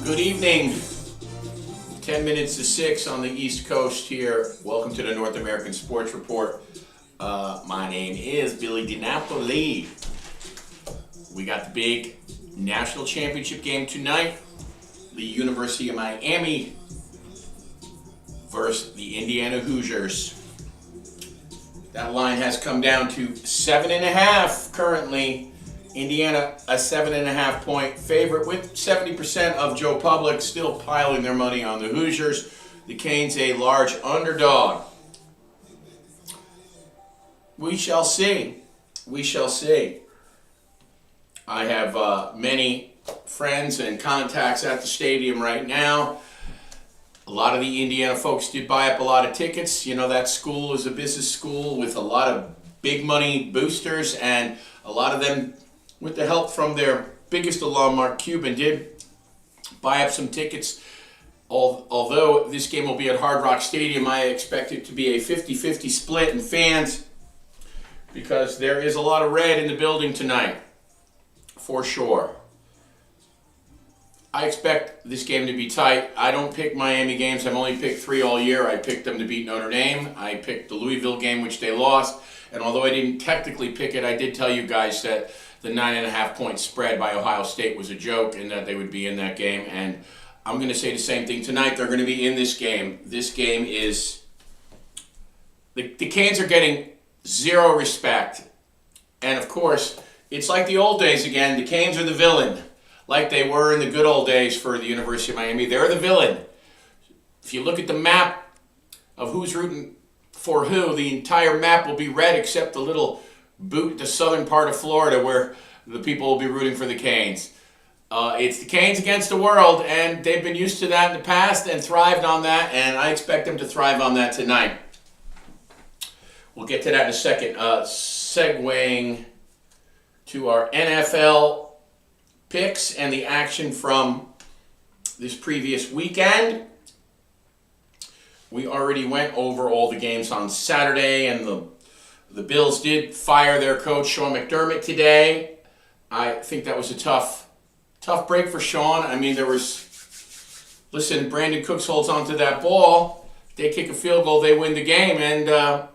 Good evening. 10 minutes to 6 on the East Coast here. Welcome to the North American Sports Report. My name is Billy DiNapoli. We got the big national championship game tonight. The University of Miami versus the Indiana Hoosiers. That line has come down to 7.5 currently. Indiana, a 7.5 point favorite with 70% of Joe Public still piling their money on the Hoosiers. The Canes a large underdog. We shall see. We shall see. I have many friends and contacts at the stadium right now. A lot of the Indiana folks did buy up a lot of tickets. You know, that school is a business school with a lot of big money boosters, and a lot of them, with the help from their biggest alum, Mark Cuban, did buy up some tickets. Although this game will be at Hard Rock Stadium, I expect it to be a 50-50 split in fans because there is a lot of red in the building tonight, for sure. I expect this game to be tight. I don't pick Miami games. I've only picked 3 all year. I picked them to beat Notre Dame. I picked the Louisville game, which they lost. And although I didn't technically pick it, I did tell you guys that the 9.5 point spread by Ohio State was a joke and that they would be in that game. And I'm going to say the same thing tonight. They're going to be in this game. This game is... The Canes are getting zero respect. And of course, it's like the old days again. The Canes are the villain, like they were in the good old days for the University of Miami. They're the villain. If you look at the map of who's rooting for who, the entire map will be red except the little boot, the southern part of Florida, where the people will be rooting for the Canes. It's the Canes against the world, and they've been used to that in the past and thrived on that, and I expect them to thrive on that tonight. We'll get to that in a second. Segueing to our NFL picks and the action from this previous weekend. We already went over all the games on Saturday, and the Bills did fire their coach, Sean McDermott, today. I think that was a tough break for Sean. I mean, listen, Brandon Cooks holds onto that ball. They kick a field goal, they win the game. And,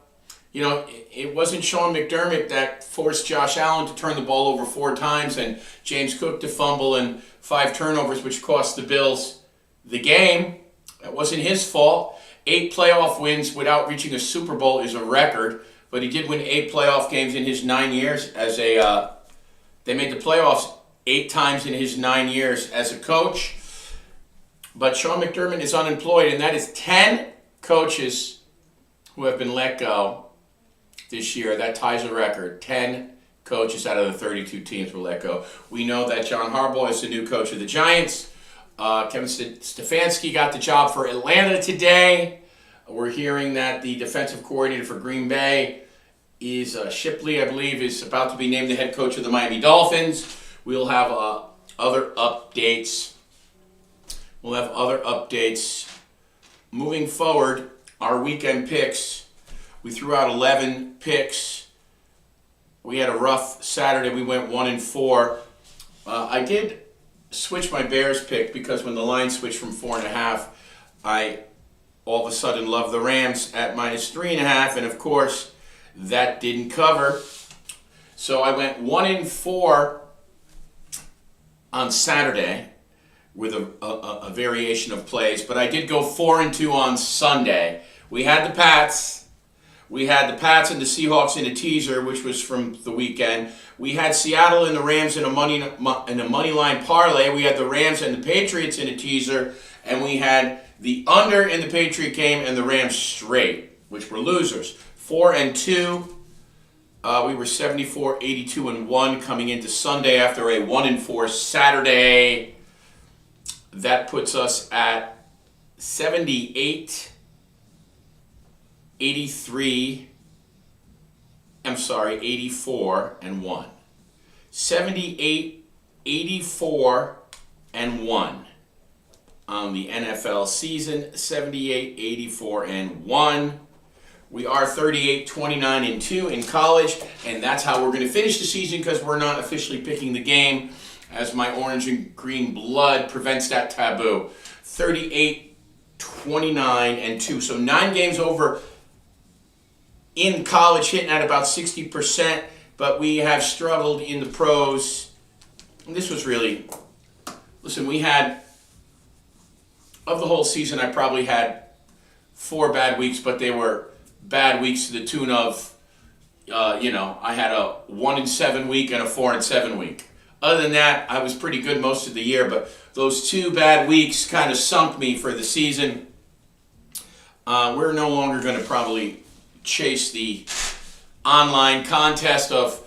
it wasn't Sean McDermott that forced Josh Allen to turn the ball over 4 times and James Cook to fumble and 5 turnovers, which cost the Bills the game. That wasn't his fault. 8 playoff wins without reaching a Super Bowl is a record. But he did win 8 playoff games in his 9 years as a. They made the playoffs 8 times in his 9 years as a coach. But Sean McDermott is unemployed, and that is 10 coaches who have been let go this year. That ties a record. 10 coaches out of the 32 teams were let go. We know that John Harbaugh is the new coach of the Giants. Kevin Stefanski got the job for Atlanta today. We're hearing that the defensive coordinator for Green Bay is Shipley, I believe, is about to be named the head coach of the Miami Dolphins. We'll have other updates. Moving forward, our weekend picks. We threw out 11 picks. We had a rough Saturday. We went 1-4. I did switch my Bears pick because when the line switched from 4.5, I all of a sudden love the Rams at -3.5, and of course, that didn't cover. So I went 1-4 on Saturday with a variation of plays, but I did go 4-2 on Sunday. We had the Pats. And the Seahawks in a teaser, which was from the weekend. We had Seattle and the Rams in a money line parlay. We had the Rams and the Patriots in a teaser, and we had the under in the Patriot game and the Rams straight, which were losers. 4-2. We were 74, 82, and 1 coming into Sunday after a 1-4 Saturday. That puts us at 78, 84, and 1. 78, 84, and 1 on the NFL season. 78, 84, and 1. We are 38, 29, and 2 in college, and that's how we're going to finish the season because we're not officially picking the game as my orange and green blood prevents that taboo. 38, 29, and 2. So 9 games over in college, hitting at about 60%, but we have struggled in the pros. And this was really, listen, we had, of the whole season, I probably had 4 bad weeks, but they were bad weeks to the tune of, I had a 1-7 week and a 4-7 week. Other than that, I was pretty good most of the year, but those 2 bad weeks kind of sunk me for the season. We're no longer going to probably chase the online contest of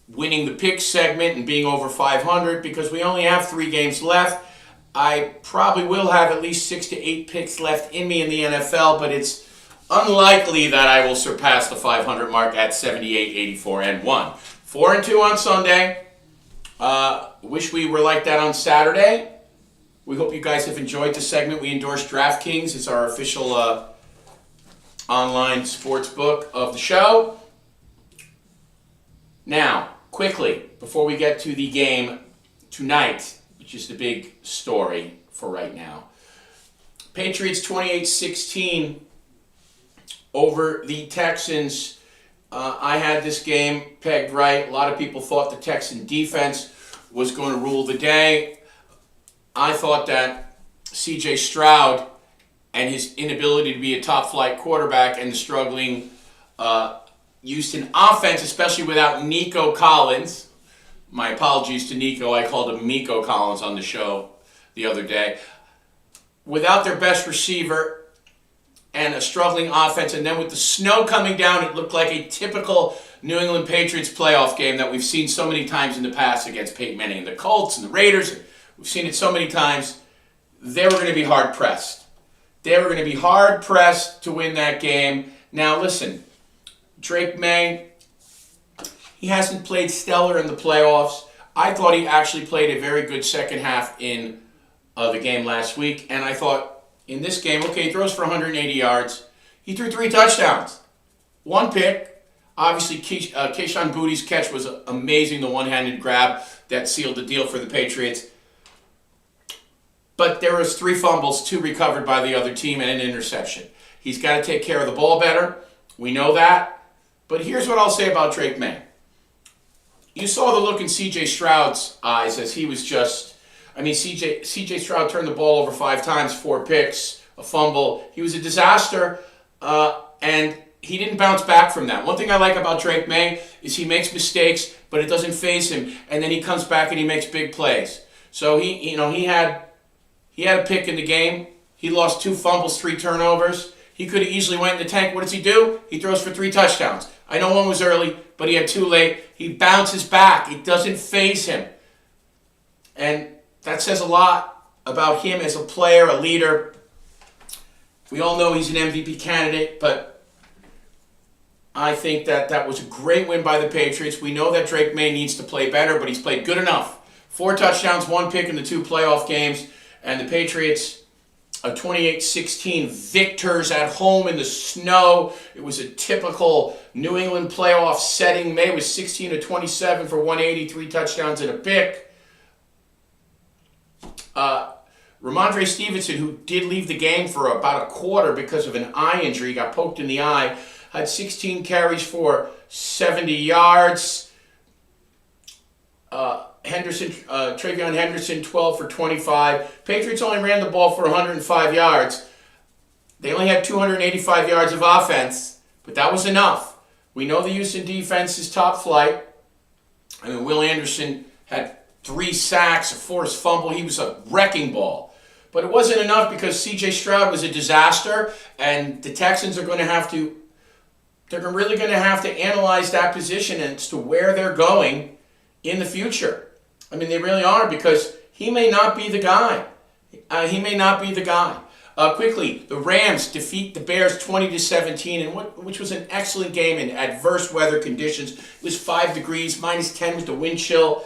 winning the pick segment and being over 500 because we only have 3 games left. I probably will have at least 6 to 8 picks left in me in the NFL, but it's unlikely that I will surpass the 500 mark at 78, 84, and 1. 4-2 on Sunday. Wish we were like that on Saturday. We hope you guys have enjoyed the segment. We endorse DraftKings. It's our official online sports book of the show. Now, quickly, before we get to the game tonight, which is the big story for right now. Patriots 28-16 over the Texans. I had this game pegged right. A lot of people thought the Texan defense was going to rule the day. I thought that C.J. Stroud and his inability to be a top-flight quarterback and the struggling Houston offense, especially without Nico Collins. My apologies to Nico. I called him Miko Collins on the show the other day. Without their best receiver and a struggling offense, and then with the snow coming down, it looked like a typical New England Patriots playoff game that we've seen so many times in the past against Peyton Manning and the Colts and the Raiders. We've seen it so many times. They were going to be hard-pressed. They were going to be hard-pressed to win that game. Now, listen, Drake May, he hasn't played stellar in the playoffs. I thought he actually played a very good second half in the game last week, and I thought in this game, okay, he throws for 180 yards. He threw 3 touchdowns, 1 pick. Obviously, Kayshon Boutte's catch was amazing, the one-handed grab that sealed the deal for the Patriots. But there was 3 fumbles, 2 recovered by the other team, and an interception. He's got to take care of the ball better. We know that. But here's what I'll say about Drake May. You saw the look in C.J. Stroud's eyes as he was just... C.J. Stroud turned the ball over 5 times, 4 picks, a fumble. He was a disaster, and he didn't bounce back from that. One thing I like about Drake May is he makes mistakes, but it doesn't faze him, and then he comes back and he makes big plays. So he had a pick in the game. He lost 2 fumbles, 3 turnovers. He could have easily went in the tank. What does he do? He throws for 3 touchdowns. I know one was early, but he had 2 late. He bounces back. It doesn't faze him. And that says a lot about him as a player, a leader. We all know he's an MVP candidate, but I think that was a great win by the Patriots. We know that Drake May needs to play better, but he's played good enough. 4 touchdowns, 1 pick in the 2 playoff games, and the Patriots, 28-16 victors at home in the snow. It was a typical New England playoff setting. May was 16-27 for 183 touchdowns and a pick. Ramondre Stevenson, who did leave the game for about a quarter because of an eye injury, got poked in the eye, had 16 carries for 70 yards. Travion Henderson, 12 for 25. Patriots only ran the ball for 105 yards. They only had 285 yards of offense, but that was enough. We know the Houston defense is top flight. Will Anderson had 3 sacks, a forced fumble. He was a wrecking ball. But it wasn't enough because C.J. Stroud was a disaster, and the Texans are going to have to, they're really going to have to analyze that position as to where they're going in the future. They really are, because he may not be the guy. Quickly, the Rams defeat the Bears 20-17, which was an excellent game in adverse weather conditions. It was 5 degrees, -10 with the wind chill,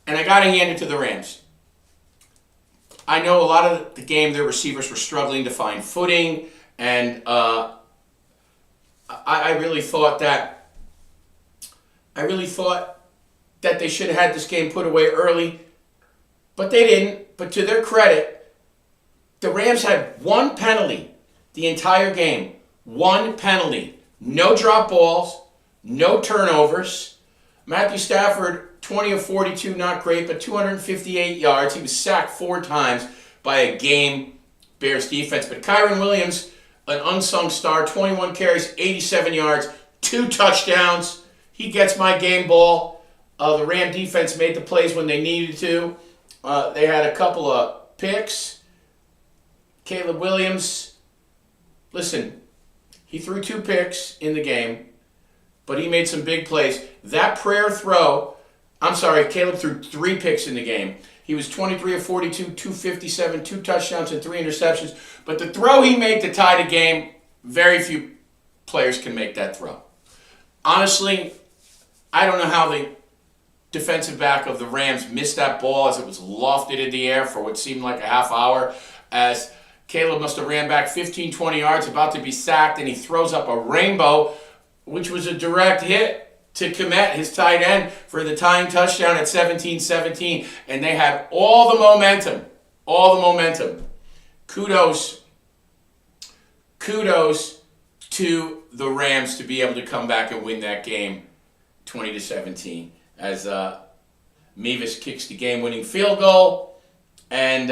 and I got to hand it to the Rams. I know a lot of the game their receivers were struggling to find footing, and I really thought that they should have had this game put away early, but they didn't. But to their credit, the Rams had one penalty the entire game. One penalty. No drop balls, no turnovers. Matthew Stafford, 20 of 42, not great, but 258 yards. He was sacked 4 times by a game Bears defense. But Kyren Williams, an unsung star, 21 carries, 87 yards, 2 touchdowns. He gets my game ball. The Ram defense made the plays when they needed to. They had a couple of picks. Caleb Williams, listen, he threw 2 picks in the game, but he made some big plays. That prayer throw, Caleb threw 3 picks in the game. He was 23 of 42, 257, 2 touchdowns and 3 interceptions. But the throw he made to tie the game, very few players can make that throw. Honestly, I don't know how the defensive back of the Rams missed that ball as it was lofted in the air for what seemed like a half hour, as Caleb must have ran back 15, 20 yards, about to be sacked, and he throws up a rainbow, which was a direct hit to Kmet, his tight end, for the tying touchdown at 17-17, and they had all the momentum. Kudos to the Rams to be able to come back and win that game 20-17, as Mevis kicks the game-winning field goal, and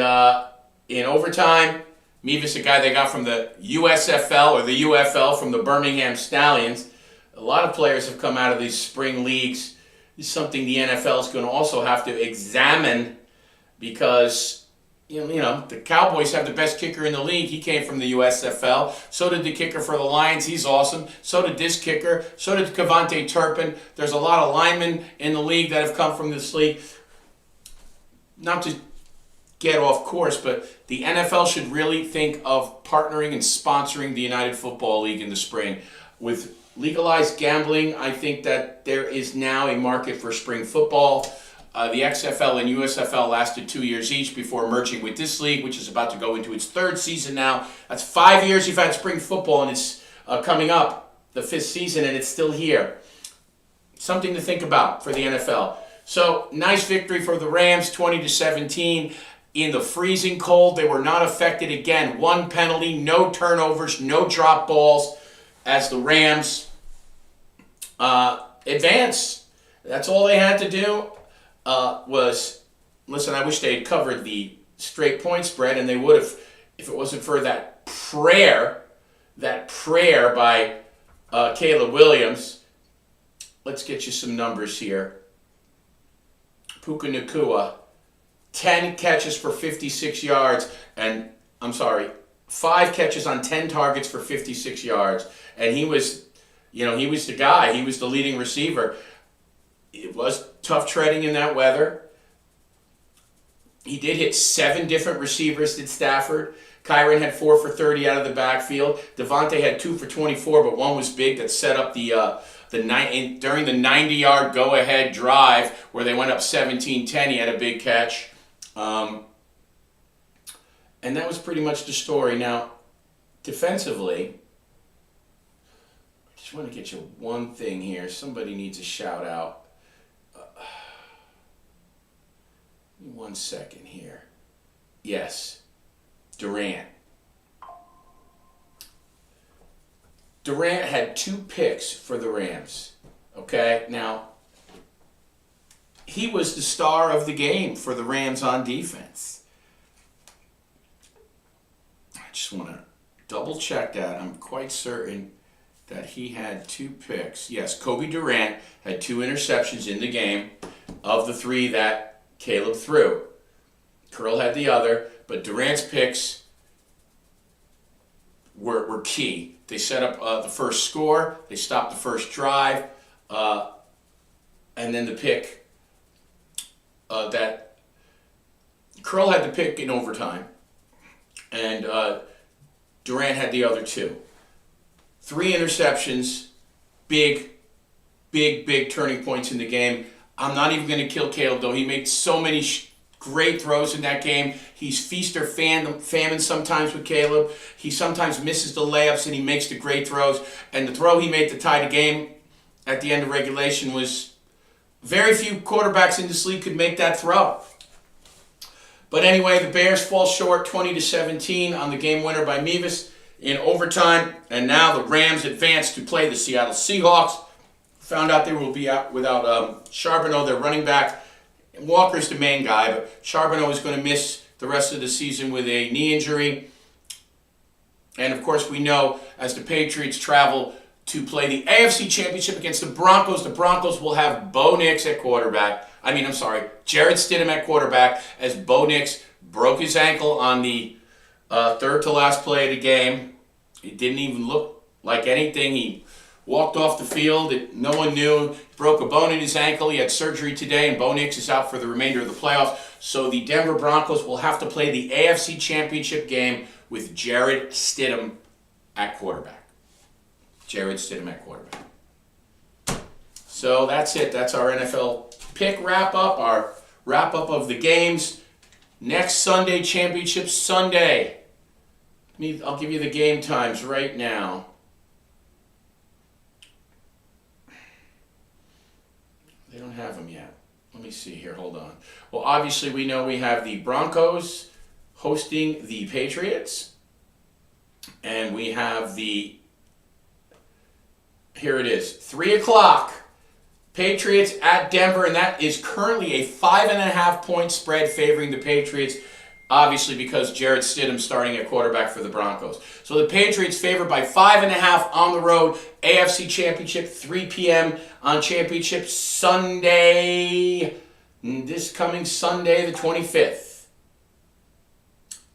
in overtime, Mevis, a guy they got from the USFL or the UFL from the Birmingham Stallions. A lot of players have come out of these spring leagues. This is something the NFL is going to also have to examine, because you know the Cowboys have the best kicker in the league. He came from the USFL. So did the kicker for the Lions. He's awesome. So did this kicker. So did Kevontae Turpin. There's a lot of linemen in the league that have come from this league. Not to get off course, but the NFL should really think of partnering and sponsoring the United Football League in the spring. With legalized gambling, I think that there is now a market for spring football. The XFL and USFL lasted 2 years each before merging with this league, which is about to go into its 3rd season now. That's 5 years you've had spring football, and it's coming up, the 5th season, and it's still here. Something to think about for the NFL. So, nice victory for the Rams, 20-17. In the freezing cold, they were not affected again. 1 penalty, no turnovers, no drop balls, as the Rams advance. That's all they had to do. Listen, I wish they had covered the straight point spread, and they would have, if it wasn't for that prayer by Caleb Williams. Let's get you some numbers here. Puka Nacua, 10 catches for 56 yards, and 5 catches on 10 targets for 56 yards. And he was the guy. He was the leading receiver. It was tough treading in that weather. He did hit 7 different receivers, did Stafford. Kyren had 4 for 30 out of the backfield. Devontae had 2 for 24, but one was big that set up during the 90-yard go-ahead drive where they went up 17-10. He had a big catch. And that was pretty much the story. Now, defensively, I just want to get you one thing here. Somebody needs a shout-out. 1 second here. Yes, Durant. Durant had 2 picks for the Rams. Okay, now, he was the star of the game for the Rams on defense. I just want to double check that. I'm quite certain that he had 2 picks. Yes, Kobe Durant had 2 interceptions in the game of the 3 that Caleb threw. Curl had the other, but Durant's picks were key. They set up the first score, they stopped the first drive, and then the pick that Curl had the pick in overtime, and Durant had the other 2. 3 interceptions, big turning points in the game. I'm not even going to kill Caleb, though. He made so many great throws in that game. He's feast or famine sometimes with Caleb. He sometimes misses the layups, and he makes the great throws. And the throw he made to tie the game at the end of regulation was very few quarterbacks in this league could make that throw. But anyway, the Bears fall short 20-17 on the game winner by Mevis in overtime. And now the Rams advance to play the Seattle Seahawks. Found out they will be out without Charbonneau, their running back. Walker's the main guy, but Charbonneau is going to miss the rest of the season with a knee injury. And of course, we know as the Patriots travel to play the AFC Championship against the Broncos will have Bo Nix at quarterback. Jared Stidham at quarterback, as Bo Nix broke his ankle on the third to last play of the game. It didn't even look like anything. He walked off the field. No one knew. He broke a bone in his ankle. He had surgery today, and Bo Nix is out for the remainder of the playoffs. So the Denver Broncos will have to play the AFC Championship game with Jared Stidham at quarterback. Jared Stidham at quarterback. So that's it. That's our NFL pick wrap-up, our wrap-up of the games. Next Sunday, Championship Sunday. I'll give you the game times right now. They don't have them yet. Let me see here. Hold on. Well, obviously, we know we have the Broncos hosting the Patriots. And we have here it is, 3 o'clock. Patriots at Denver, and that is currently a 5.5-point spread favoring the Patriots, obviously because Jared Stidham starting at quarterback for the Broncos. So the Patriots favored by 5.5 on the road. AFC Championship, 3 p.m. on Championship Sunday, this coming Sunday, the 25th.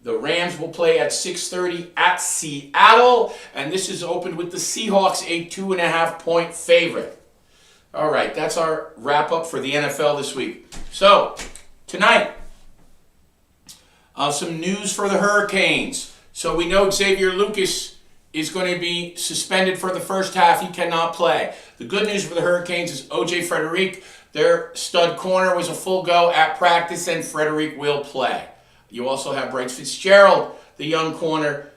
The Rams will play at 6:30 at Seattle, and this is opened with the Seahawks, a 2.5-point favorite. All right, that's our wrap-up for the NFL this week. So, tonight, some news for the Hurricanes. So we know Xavier Lucas is going to be suspended for the first half. He cannot play. The good news for the Hurricanes is O.J. Frederic, their stud corner, was a full go at practice, and Frederic will play. You also have Bryce Fitzgerald, the young corner,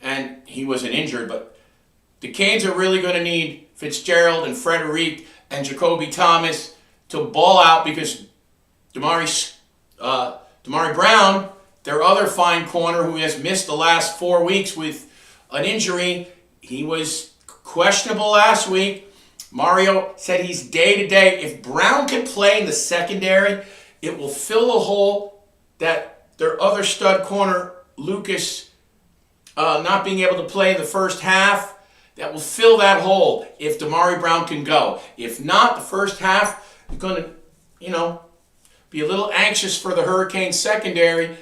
and he wasn't injured, but the Canes are really going to need Fitzgerald and Frederic and Jacoby Thomas to ball out, because Damari Brown, their other fine corner who has missed the last 4 weeks with an injury, he was questionable last week. Mario said he's day-to-day. If Brown can play in the secondary, it will fill a hole that their other stud corner, Lucas, not being able to play in the first half. That will fill that hole if Damari Brown can go. If not, the first half, you're going to, be a little anxious for the Hurricanes secondary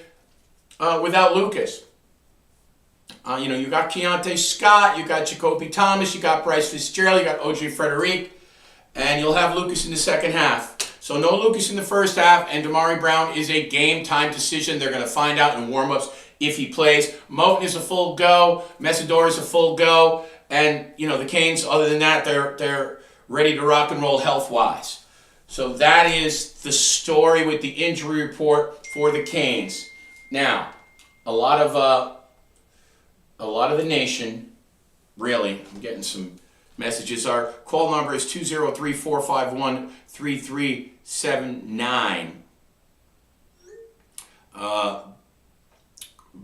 without Lucas. You got Keontae Scott, you got Jacoby Thomas, you got Bryce Fitzgerald, you got O.J. Frederic, and you'll have Lucas in the second half. So no Lucas in the first half, and Damari Brown is a game-time decision. They're going to find out in warm-ups if he plays. Moten is a full go. Messidor is a full go. And, the Canes, other than that, they're ready to rock and roll health-wise. So that is the story with the injury report for the Canes. Now, a lot of the nation, really, I'm getting some messages. Our call number is 203-451-3379.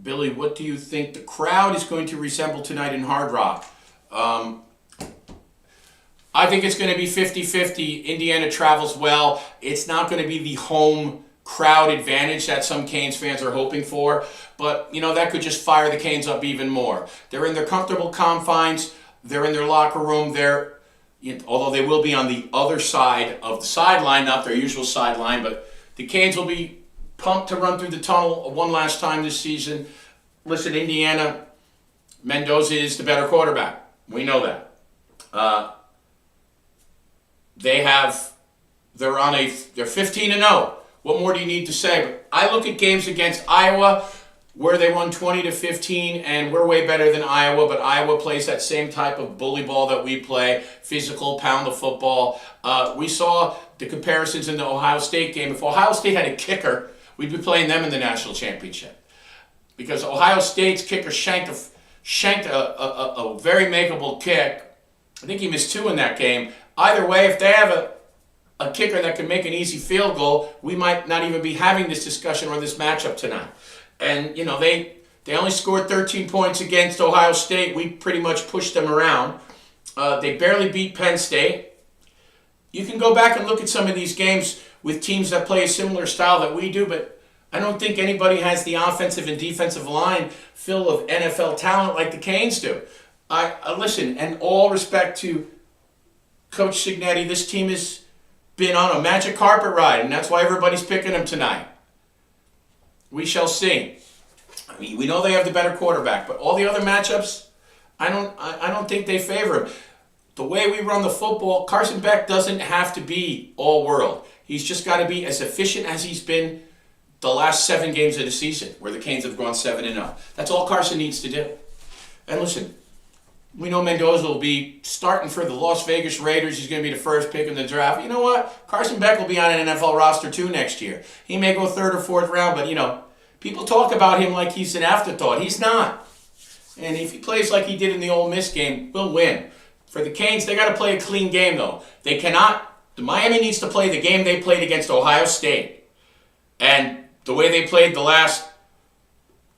Billy, what do you think the crowd is going to resemble tonight in Hard Rock? I think it's going to be 50-50. Indiana travels well. It's not going to be the home crowd advantage that some Canes fans are hoping for, but that could just fire the Canes up even more. They're in their comfortable confines. They're in their locker room. Although they will be on the other side of the sideline, not their usual sideline, but the Canes will be pumped to run through the tunnel one last time this season. Listen, Indiana, Mendoza is the better quarterback. We know that. They're 15-0. What more do you need to say? But I look at games against Iowa where they won 20-15, and we're way better than Iowa, but Iowa plays that same type of bully ball that we play, physical, pound the football. We saw the comparisons in the Ohio State game. If Ohio State had a kicker, we'd be playing them in the national championship, because Ohio State's kicker shanked a very makeable kick. I think he missed 2 in that game. Either way, if they have a kicker that can make an easy field goal, we might not even be having this discussion or this matchup tonight. And, you know, they only scored 13 points against Ohio State. We pretty much pushed them around. They barely beat Penn State. You can go back and look at some of these games with teams that play a similar style that we do, but I don't think anybody has the offensive and defensive line full of NFL talent like the Canes do. Listen, and all respect to Coach Cignetti, this team has been on a magic carpet ride, and that's why everybody's picking them tonight. We shall see. I mean, we know they have the better quarterback, but all the other matchups, I don't think they favor him. The way we run the football, Carson Beck doesn't have to be all world. He's just got to be as efficient as he's been the last 7 games of the season, where the Canes have gone 7-0. That's all Carson needs to do. And listen, we know Mendoza will be starting for the Las Vegas Raiders. He's going to be the first pick in the draft. You know what? Carson Beck will be on an NFL roster too next year. He may go 3rd or 4th round, but, you know, people talk about him like he's an afterthought. He's not. And if he plays like he did in the Ole Miss game, we'll win. For the Canes, they got to play a clean game, though. They cannot. Miami needs to play the game they played against Ohio State. And the way they played the last,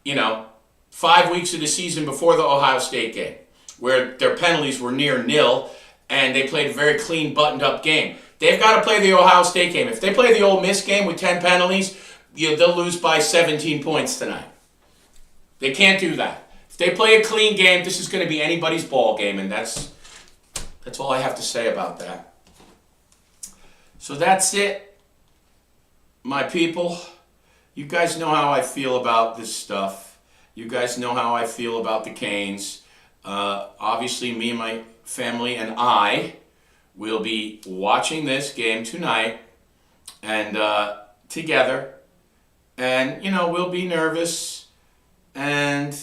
5 weeks of the season before the Ohio State game, where their penalties were near nil, and they played a very clean, buttoned-up game. They've got to play the Ohio State game. If they play the Ole Miss game with 10 penalties, they'll lose by 17 points tonight. They can't do that. If they play a clean game, this is going to be anybody's ball game, and that's all I have to say about that. So that's it, my people. You guys know how I feel about this stuff. You guys know how I feel about the Canes. Obviously, me and my family and I will be watching this game tonight and together. And, we'll be nervous. And,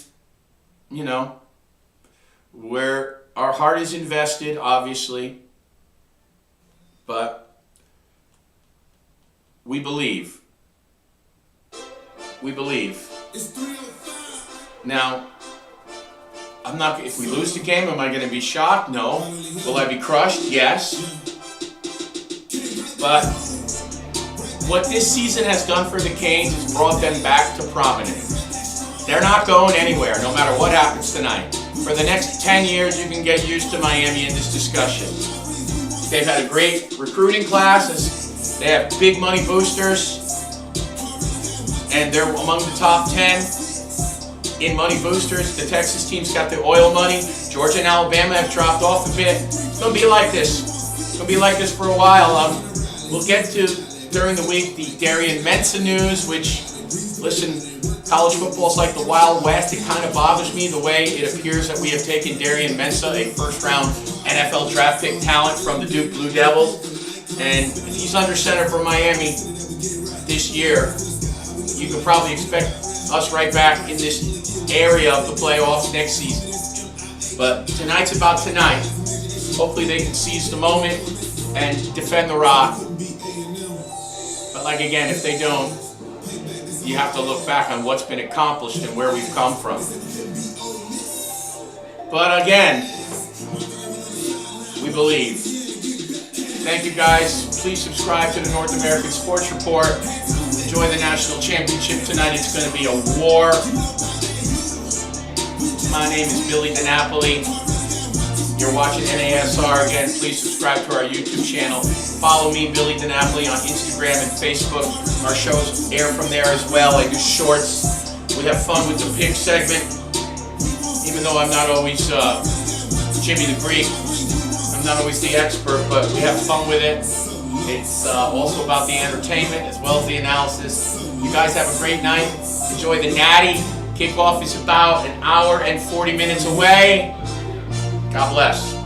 our heart is invested, obviously. But we believe. We believe. Now, if we lose the game, am I going to be shocked? No. Will I be crushed? Yes. But what this season has done for the Canes has brought them back to prominence. They're not going anywhere, no matter what happens tonight. For the next 10 years, you can get used to Miami in this discussion. They've had a great recruiting class. They have big money boosters. And they're among the top 10 in money boosters. The Texas team's got the oil money. Georgia and Alabama have dropped off a bit. It's going to be like this. It's going to be like this for a while. We'll get to, during the week, the Darian Mensah news, which, listen, college football is like the Wild West. It kind of bothers me the way it appears that we have taken Darian Mensah, a first-round NFL draft pick talent from the Duke Blue Devils. And if he's under center for Miami this year, you could probably expect us right back in this area of the playoffs next season. But tonight's about tonight. Hopefully they can seize the moment and defend the rock. But again, if they don't, you have to look back on what's been accomplished and where we've come from. But again, we believe. Thank you guys. Please subscribe to the North American Sports Report. Enjoy the national championship tonight. It's going to be a war. My name is Billy DiNapoli. You're watching NASR. Again, please subscribe to our YouTube channel. Follow me, Billy DiNapoli, on Instagram and Facebook. Our shows air from there as well. I do shorts. We have fun with the pig segment. Even though I'm not always Jimmy the Greek. I'm not always the expert, but we have fun with it. It's also about the entertainment as well as the analysis. You guys have a great night. Enjoy the Natty. Kickoff is about an hour and 40 minutes away. God bless.